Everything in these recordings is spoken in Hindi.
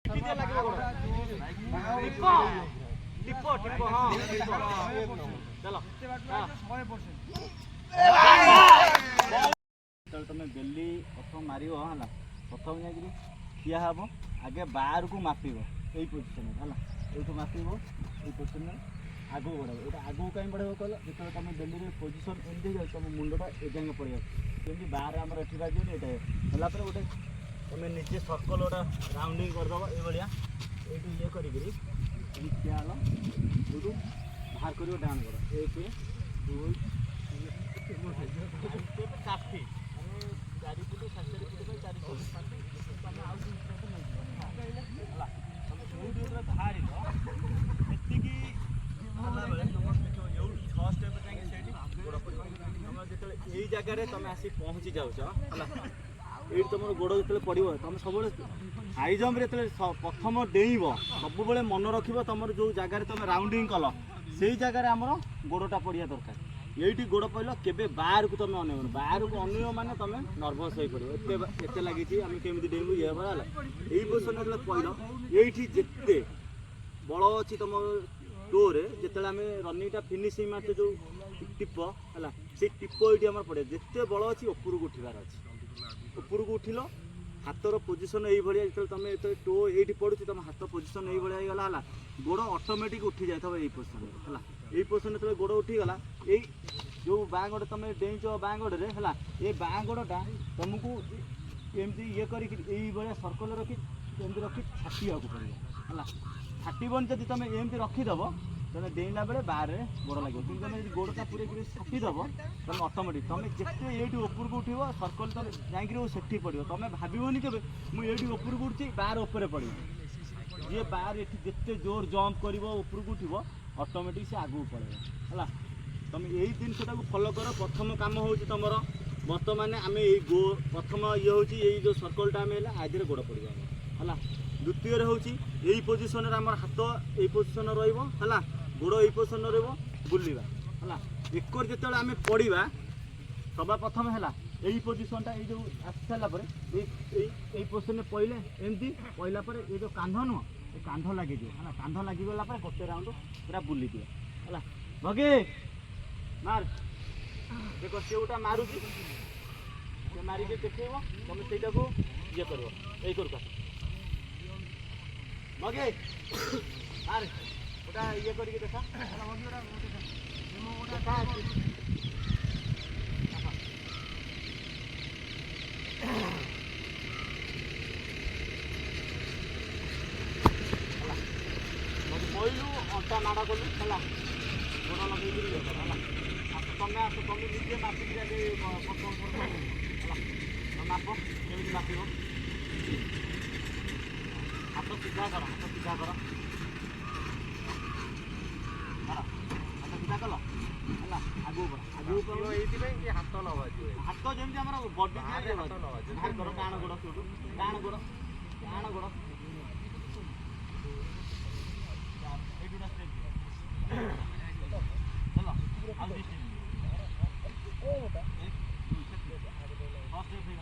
किती दिया लागो गोड़ टिपो टिपो टिपो हां टिपो चलो हां 100% तो तुम बेली प्रथम मारियो हला प्रथम जाकि ठिया हबो आगे बाहर को मापिबो एई पोजीशन हला एठो मापिबो एई पोजीशन आगो बढ़ाबो एटा आगो काई बढ़ाबो कहला जेतो तुम बेली रे पोजीशन एंदी जाय तुम मुंडटा ए जांगे पड़ियो केंदी बाहर हमर एठी बाजू एटा हला पर गोटे तुम नीचे सर्कल ओटा राउंडिंग कर दबो ए बढ़िया एठी ये करी करी ठिया हला एठो बाहर करियो डाउन करो 1 2 काफी चारि फुट 7 फुट 4 फुट तमे आउ बाहरी एतिकी होला बेले छह स्टेप जाके सेठी गोड़ पड़ियो तुम जेतले एई जगह रे तुम आसी पहुंची जाउछ होला एई तुमर गोड़ जेतले पड़ियो तुम सबले हाई जंप रे जेतले प्रथम डेइबो सब बेले मन रखिबो तुमर जो जगह रे तुम राउंडिंग कलो सेई जगह रे हमरो गोड़टा पड़िया दरकार ये गोड़ पड़ल के बाहर को तुम अन बाहर को अन मैंने तुम नर्भस हो पड़ो एत लगी आम केमी डेंगू ये बड़ा यही पोजिशन जो पड़ल ये जिते बल अच्छी तुम टोरे जिते आम रनिंगटा फिनिशिंग मार्च जो टिप है से टिप ये पड़े जिते बल अच्छी ऊपर को उठार अच्छे ऊपर को उठिल हाथर पोजिशन यही जो तुम टो ये पड़ू तुम हाथ पोजिशन यही गला गोड़ ऑटोमेटिक उठी जाए यही पोजिशन है यही पोजिशन जो गोड़ उठीगला यही जो बाँ गोड़ तुम डेच बाँ गोड़े है ये बाँ गोड़टा तुमको एमती ये कर सर्कल रखी रखी छाटिया पड़े है छाटबन जब तुम एमती रखीदेव तेज डेला बेले बाहर गोड़ लगे कि तुम गोड़टा पूरे छाटिदेव तुम ऑटोमेटिक तुम जिते ये ऊपर को उठो सर्कल तुम जाकि सेठी पड़ो तुम भावनी के मुझे ऊपर को उठी बाहर उपर पड़े ये बाहर ये जिते जोर जंप कर ऊपर को उठो ऑटोमेटिक से आगू पड़े है तुम यही जिनसा फॉलो कर प्रथम काम हो तुम बर्तमान आम गो प्रथम ये हूँ ये जो सर्कलटा आम आधे गोड़ पड़ा है द्वितीय हूँ यही पोजिशन आम हाथ यही पोजिशन रहा गोड़ यही पोजिशन बुलवा है एकर जो आम पड़ा सभा प्रथम है यही पोजिशनटा ये जो आसी सारापर यही पोजिशन पड़े एमती पड़ा पर ये जो कांध नुह ये कांध लगे है कांध लगिगला गोटे राउंड पूरा बुली दिए है भगे मार देख सी गोटा मारुची से मारिक देखेब तुम से ये कर यही कर भगे मार गोटा ये कर देखा पहलू अंटा माड़ा कलु है गोड़ लगे तुम आस तुम निजे मापिक माप केमी माप हाथ सीधा कर हाथ सीधा कर हाथ सीधा कल है आगू आगू हाथ लगा हाथ जमी आम बडी बाहर कर डाण गोड़ सूटू डाण गोड़ चलो आउ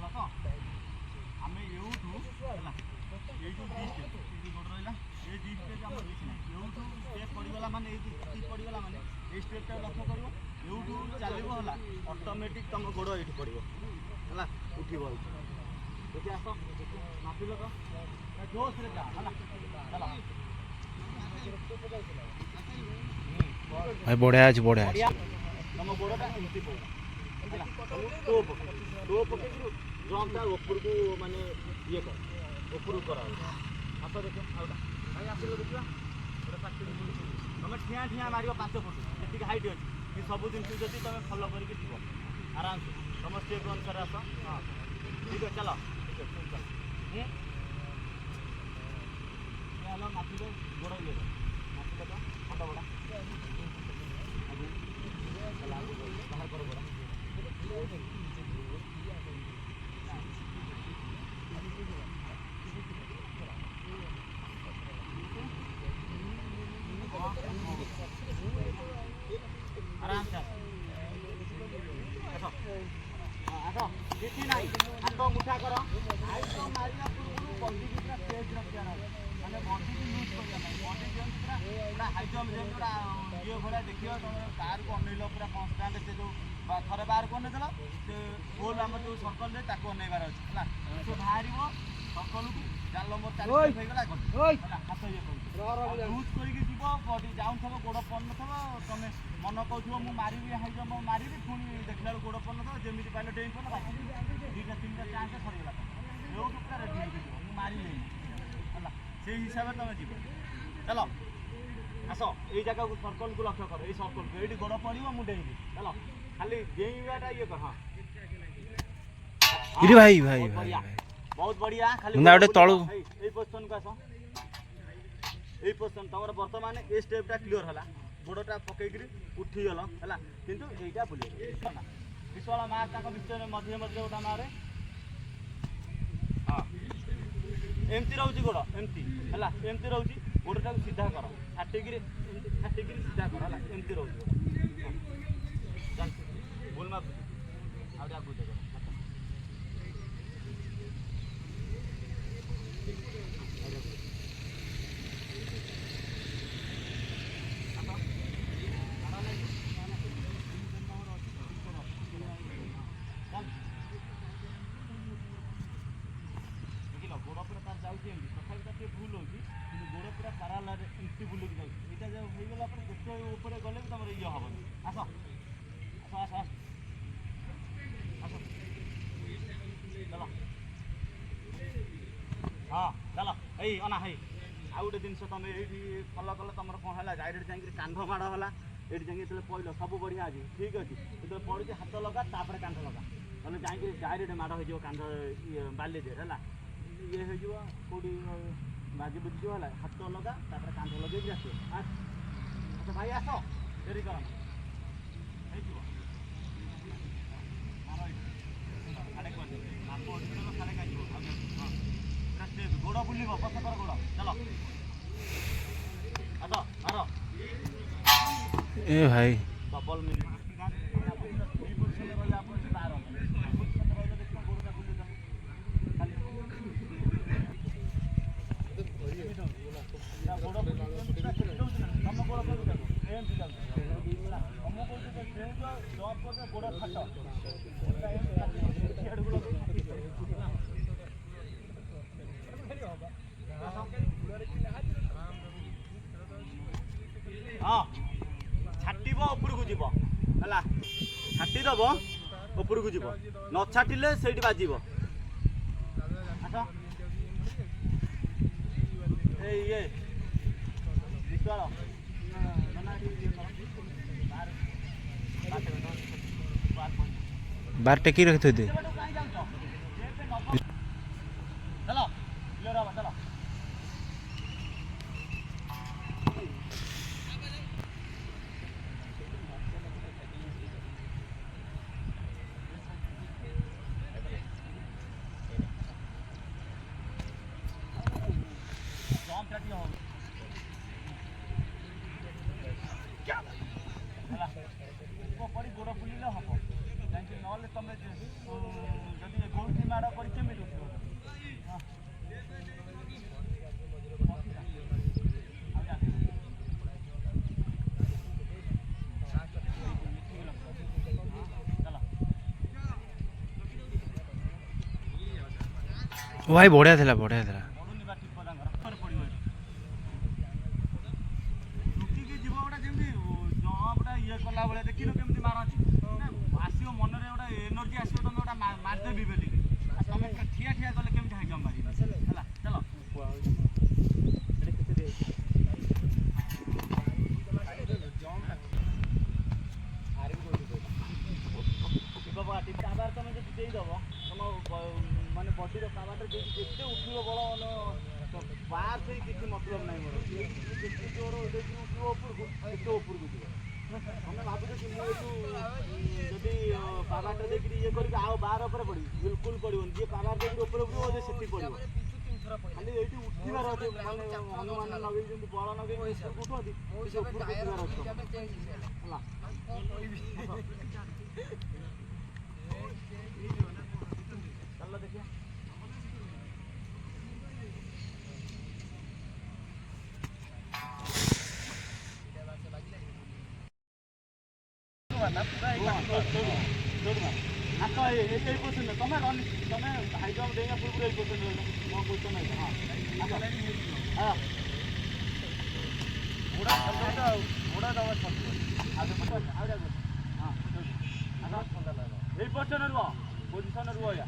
तो आम यूठू ये गोड़ रहा ये दी स्टेप आम यूठू स्टेप पड़गला माने पड़गला माने ये स्टेपटा लक्ष्य कर यूठू चलो है ऑटोमेटिक तुम गोड़ ये पड़ो है उठब देखिए आस मापिल तो जोश रे जा है चलो भाई बढ़िया अच्छे बढ़िया तुम गोड़टा एमती पड़ा टो पकड़ जंपटा ऊपर को माने ये कर ऊपर कर आस देख भाई आसिल देखा गोटे पार्टी तुम ठिया ठिया मार 5 फुट जी हाइट अच्छी सब जिन जब तुम फलो करके जीव आराम से तुम स्टेप अनुसार आस हाँ ठीक है चलो मापी गोड़ ये मापी खंड बड़ा बाहर कर गोड़ा आराम से देखी ना हाथ मुठा कर मारिया पूर्व बंदी कितना तेज रखिया जम जे पूरा ये भड़ा देखियो तुम कार को अनेलो पूरा कांस्टेंट से जो थरे बाहर को ने देला से गोल हम जो सर्कल रे ताको अनेबार अछि हला से बाहरिबो सर्कल को जान लो मोर 40 हो गेला हला हाथ ये कर लूज करिके जीवो बॉडी डाउन थबो गोड़ पन थबो तमे मन कहथबो मु मारिबी हाई जम मारिबी पुनी देखला गोड़ पन थबो जेमिति पाइलो डेइन पन बाकी दुटा तीनटा चांस सरी गेला यो पूरा रेडी हो जीवो मु मारि ले हला से हिसाब तमे जीवो चलो आसो ए जगह को सर्कल को लक्ष्य करो ए सर्कल को एडी गोड़ पड़िबो मु डेइबी चलो खाली डेइबाटा ये कर हां इरे भाई भाई भाई बहुत बढ़िया खाली मुना उडे तळु ए पोजीशन को आसो ए पोजीशन तमर वर्तमान ए स्टेपटा क्लियर हला गोड़टा पकई उठी गल है किंतु एटा बुले विश्वाला मार ताको विषय मध्य मध्य गोटा मारे हाँ एमती रोची गोड़ एमती है एमती रोची गोड़टा सीधा कर फाटिकी सीधा कर है एमती रोची बोल मा आउटा बुझे गोड़ पूरा तार जाऊँगी तथापि तार भूल होगी कि गोड़ पूरा पाराला एमती बुलिक जाऊँगी यहाँ जो हो गला जिते ऊपर गले भी तुम ये हम आस आस आस आस चल हाँ चल है अना है आउ गोटे जिन तुम ये फल कल तुम कौन है डायरेक्ट जाकि कांध माड़ है ये जाकि पड़ल सब बढ़िया अच्छी ठीक अच्छे जो पड़ी हाथ लगा तापर कांध लगा तेज जाकि डायरेक्ट माड़ हो कांध बाली देर है ये हो कौटी बाजी बुझी है हाथ लगा तापर कांध लगे आस अच्छा भाई आस डेरी कर गोड़ बुल पछकर गोड़ चल आस मार ए भाई डबल मिनिट हाँ छाटिब उपरकू जीव है छाटिदेव उपरकू जीव न छाटिले से बाजिब ये विश्वाल बार टेकी रखते थे चलो क्लियर हवा चलो पड़ी गोड़ बुलिले हम कहीं ना तुम जदि गोल माड़ कर केमी भाई बढ़िया था बढ़िया था ये कला बेले देखिल केमती मारती आसो मन में गोटे एनर्जी आसो तुम गोटा मारदेवी बोली तुम ठिया ठिया गले केमती हाई जम्प मार चलो पावर तुम जो देदेव तुम मानने बडी पावर जिते उठो बल बाहर से किसी मतलब ना मोर जिते जोर उठो उपरको उपरको जीव हमें भावुँ कि मुझे पावर देखिए ये कर बार पड़ी बिल्कुल पड़ो जी पावर देखिए ऊपर उपरू से पड़ो खाली ये उठार अच्छे हनुमान लगे बल लगे उठती चल देखिए ना पूरा एक जोड़ मार आस ए पोजिशन तमे रन तमे हाई जंप देगा पूरा ए पोजिशन मो पोजिशन है हां हां घोड़ा चलता घोड़ा दवा सब आगे पकड़ आगे हां आगे ए पोजिशन रुआ या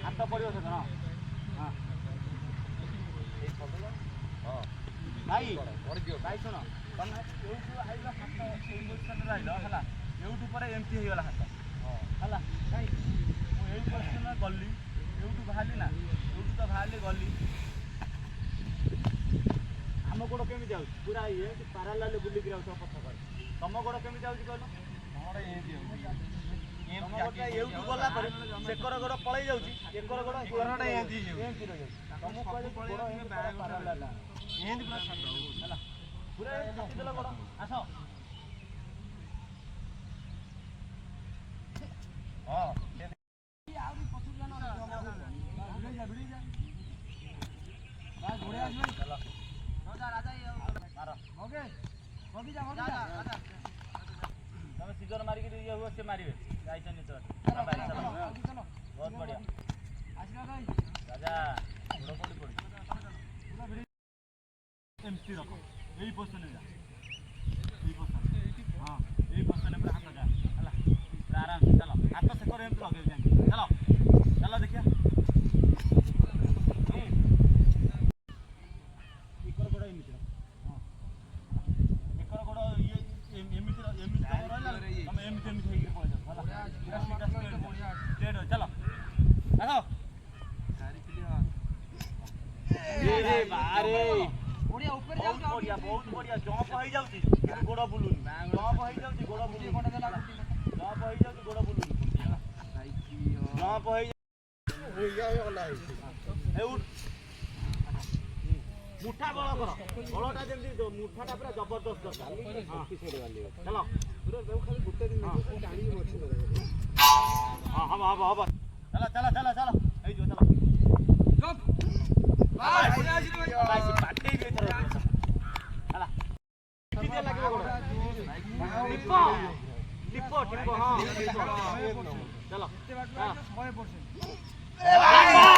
हाथ पड़ियो से हां हां ए पकड़ हां भाई भाई सुनो तमे एउटु आइला हाथ ए पोजिशन रे आइला हला एउटु परे एमटी हे गला हाथ हला भाई मो ए पोजिशन गल्ली एउटु बाहली ना एउटु तो बाहली गल्ली हम गोड़ केमी जाउ पूरा ये पैरेलल बुली गिराउ सब पथ कर तम गोड़ केमी जाउ कहलो हमर ए दियो तम गोड़ एउटु गला पर सेकर गोड़ पळै जाउची एकर गोड़ कोरडा एंदी जो एमटी रह जाउ तम कहले गोड़ एमटी पैरेलल एंदी पूरा छाड़ हला पूरा छाती देला गोड़ आसो हां आउरी पछु जाना भिड़े जा बास घोड़े आस भाई चलो राजा राजा ये मारो ओके होगी जा राजा तमे सीजर मारी के ये हुआ से मारिवे जाइछ नि तो चलो बहुत बढ़िया आसला भाई राजा घोड़ा कोडी पड़ी पूरा भिड़े एमटी रखो यही पोजीशन जा यही पोजीशन हां यही पोजीशन पे हाथ जा हला आराम से चलो हाथ से कर एमटी लगे जाए चलो चलो देखिए एकर गोड़ एमटी हां एकर गोड़ ये एमटी रहला हम एमटी हे के पड़ जा हला पूरा सीधा स्ट्रेट हो चलो आसो गाड़ी क्लियर रे बारे बढ़िया ऊपर जाऊ बहुत बढ़िया जंप होई जाउची गोड़ बुलुनी जंप होई जाउची गोड़ बुलुनी कोटा देला जंप होई जाउची गोड़ बुलुनी जंप होई ए उठ मुठा बळ कर बळटा जेमती मुठाटा पूरा जबरदस्त दरकार हां चलो पूरा देव खाली गुटे दिन टाणी मछी हां हब चलो चलो चलो चलो ए जो चलो जंप बाय बढ़िया जी भाई से पाटे भी थोड़ा हला किती लागले गोड़ टिप्पो टिप्पो हां चलो कितने बात 100%